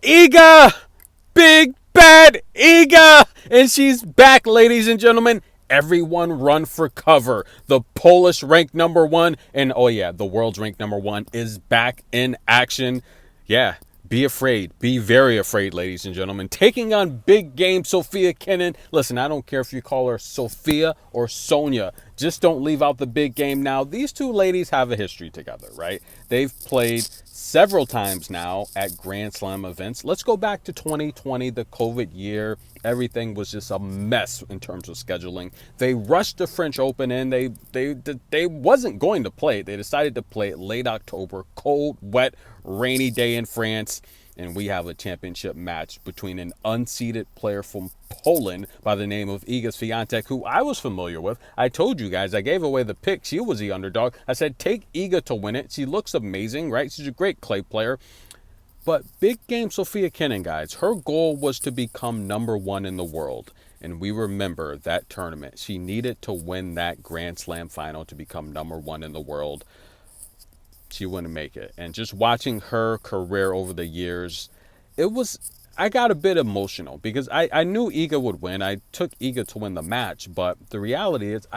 Iga! Big bad Iga! And she's back, ladies and gentlemen. Everyone run for cover. The Polish ranked number one, and oh yeah, the world's ranked number one is back in action. Yeah, be afraid. Be very afraid, ladies and gentlemen. Taking on big game Sofia Kenin. Listen, I don't care if you call her Sophia or Sonia. Just don't leave out the big game now. These two ladies have a history together, right? They've played several times now at Grand Slam events. Let's go back to 2020, the COVID year. Everything was just a mess in terms of scheduling. They rushed the French Open in. They wasn't going to play it. They decided to play it late October, cold, wet, rainy day in France. And we have a championship match between an unseeded player from Poland by the name of Iga Swiatek, who I was familiar with. I told you guys, I gave away the pick. She was the underdog. I said, take Iga to win it. She looks amazing, right? She's a great clay player. But big game Sofia Kenin, guys, her goal was to become number one in the world. And we remember that tournament. She needed to win that Grand Slam final to become number one in the world. She wouldn't make it. And just watching her career over the years, I got a bit emotional because I knew Iga would win. I took Iga to win the match. But the reality is,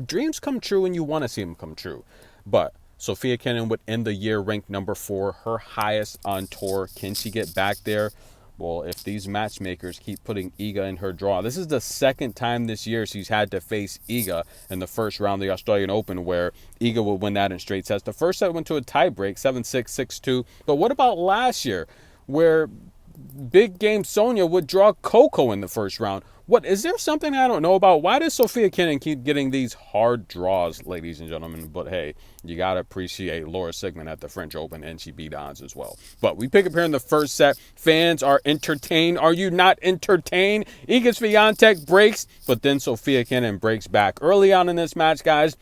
dreams come true and you want to see them come true. But Sofia Kenin would end the year ranked number 4, her highest on tour. Can she get back there? Well, if these matchmakers keep putting Iga in her draw, this is the second time this year she's had to face Iga in the first round of the Australian Open, where Iga would win that in straight sets. The first set went to a tiebreak, 7-6, 6-2. But what about last year, where big game Sonia would draw Coco in the first round? What is there something I don't know about? Why does Sofia Kenin keep getting these hard draws, ladies and gentlemen? But hey, you gotta appreciate Laura Sigmund at the French Open, and she beat Ons as well. But we pick up here in the first set. Fans are entertained. Are you not entertained? Iga Swiatek breaks, but then Sofia Kenin breaks back early on in this match, guys.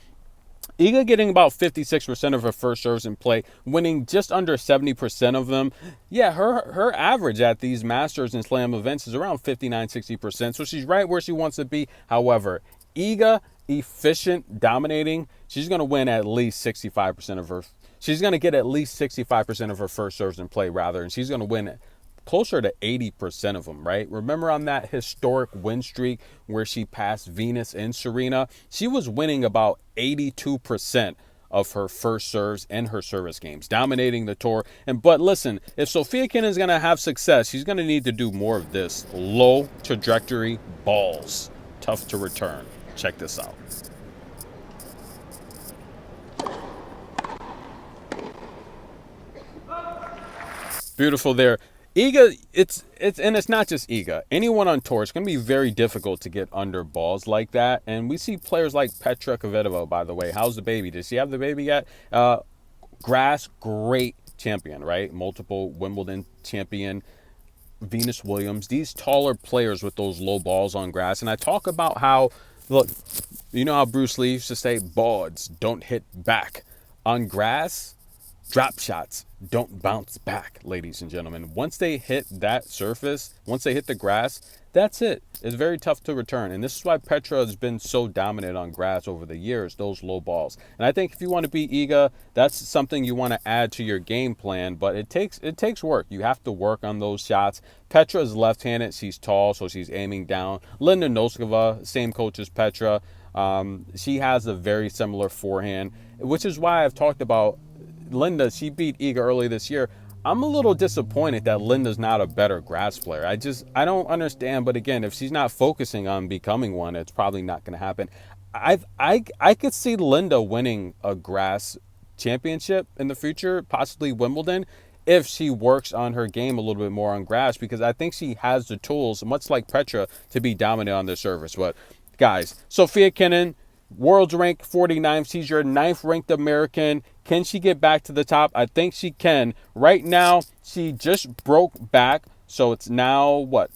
Iga getting about 56% of her first serves in play, winning just under 70% of them. Yeah, her average at these Masters and Slam events is around 59-60%, so she's right where she wants to be. However, Iga, efficient, dominating, she's going to win at least 65% of her. She's going to get at least 65% of her first serves in play, rather, and she's going to win closer to 80% of them, right? Remember on that historic win streak where she passed Venus and Serena? She was winning about 82% of her first serves and her service games, dominating the tour. But listen, if Sofia Kenin is going to have success, she's going to need to do more of this. Low trajectory balls. Tough to return. Check this out. Beautiful there. Iga, it's not just Iga. Anyone on tour, it's going to be very difficult to get under balls like that. And we see players like Petra Kvitova, by the way. How's the baby? Does she have the baby yet? Grass, great champion, right? Multiple Wimbledon champion. Venus Williams. These taller players with those low balls on grass. And I talk about how, look, you know how Bruce Lee used to say, boards don't hit back. On grass, drop shots don't bounce back, ladies and gentlemen. Once they hit that surface, once they hit the grass, that's it. It's very tough to return. And this is why Petra has been so dominant on grass over the years, those low balls. And I think if you want to beat Iga, that's something you want to add to your game plan. But it takes work. You have to work on those shots. Petra is left-handed. She's tall, so she's aiming down. Linda Noskova, same coach as Petra. She has a very similar forehand, which is why I've talked about Linda. She beat Iga early this year. I'm a little disappointed that Linda's not a better grass player. I don't understand. But again, if she's not focusing on becoming one, it's probably not going to happen. I could see Linda winning a grass championship in the future, possibly Wimbledon, if she works on her game a little bit more on grass, because I think she has the tools, much like Petra, to be dominant on the surface. But guys, Sofia Kenin, world's ranked 49th. She's your 9th ranked American. Can she get back to the top? I think she can. Right now, she just broke back. So it's now, what,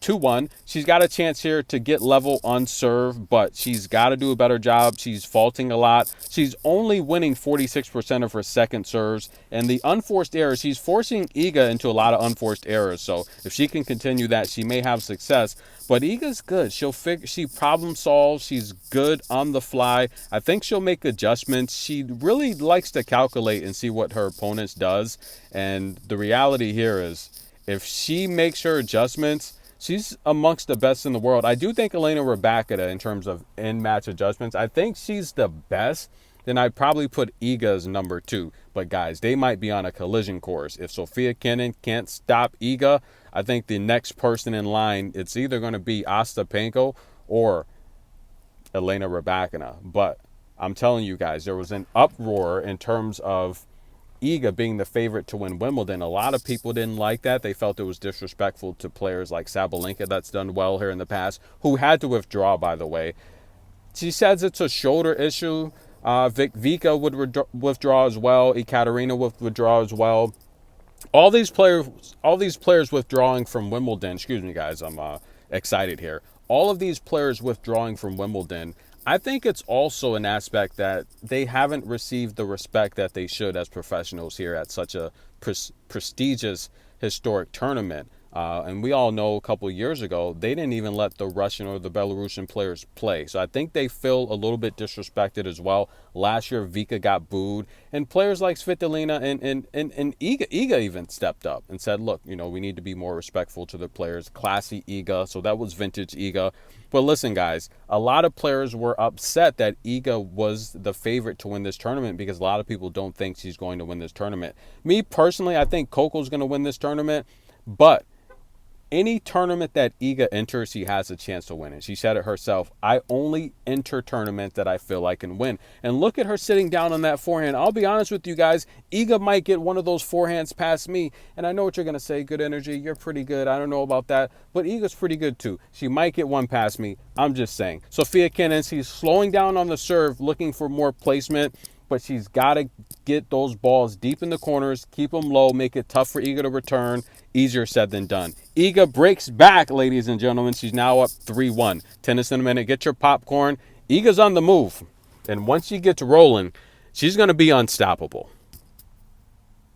2-1. She's got a chance here to get level on serve, but she's got to do a better job. She's faulting a lot. She's only winning 46% of her second serves. And the unforced errors, she's forcing Iga into a lot of unforced errors. So if she can continue that, she may have success. But Iga's good. She problem solves. She's good on the fly. I think she'll make adjustments. She really likes to calculate and see what her opponent does. And the reality here is, If she makes her adjustments, she's amongst the best in the world. I do think Elena Rybakina, in terms of in-match adjustments, I think she's the best. Then I'd probably put Iga as number 2. But guys, they might be on a collision course. If Sofia Kenin can't stop Iga, I think the next person in line, it's either going to be Ostapenko or Elena Rybakina. But I'm telling you guys, there was an uproar in terms of Iga being the favorite to win Wimbledon. A lot of people didn't like that. They felt it was disrespectful to players like Sabalenka, that's done well here in the past, who had to withdraw, by the way. She says it's a shoulder issue. Vika would withdraw as well. Ekaterina would withdraw as well. All these players withdrawing from Wimbledon. Excuse me, guys. I'm excited here. All of these players withdrawing from Wimbledon, I think it's also an aspect that they haven't received the respect that they should as professionals here at such a prestigious historic tournament. And we all know a couple of years ago, they didn't even let the Russian or the Belarusian players play. So I think they feel a little bit disrespected as well. Last year, Vika got booed. And players like Svitolina and Iga even stepped up and said, look, we need to be more respectful to the players. Classy Iga. So that was vintage Iga. But listen, guys, a lot of players were upset that Iga was the favorite to win this tournament because a lot of people don't think she's going to win this tournament. Me, personally, I think Coco's going to win this tournament. But any tournament that Iga enters, she has a chance to win it. She said it herself. I only enter tournaments that I feel I can win. And look at her sitting down on that forehand. I'll be honest with you guys. Iga might get one of those forehands past me. And I know what you're going to say. Good energy. You're pretty good. I don't know about that. But Iga's pretty good too. She might get one past me. I'm just saying. Sofia Kenin, she's slowing down on the serve, looking for more placement. But she's got to get those balls deep in the corners, keep them low, make it tough for Iga to return. Easier said than done. Iga breaks back, ladies and gentlemen. She's now up 3-1. Tennis in a minute. Get your popcorn. Iga's on the move. And once she gets rolling, she's going to be unstoppable.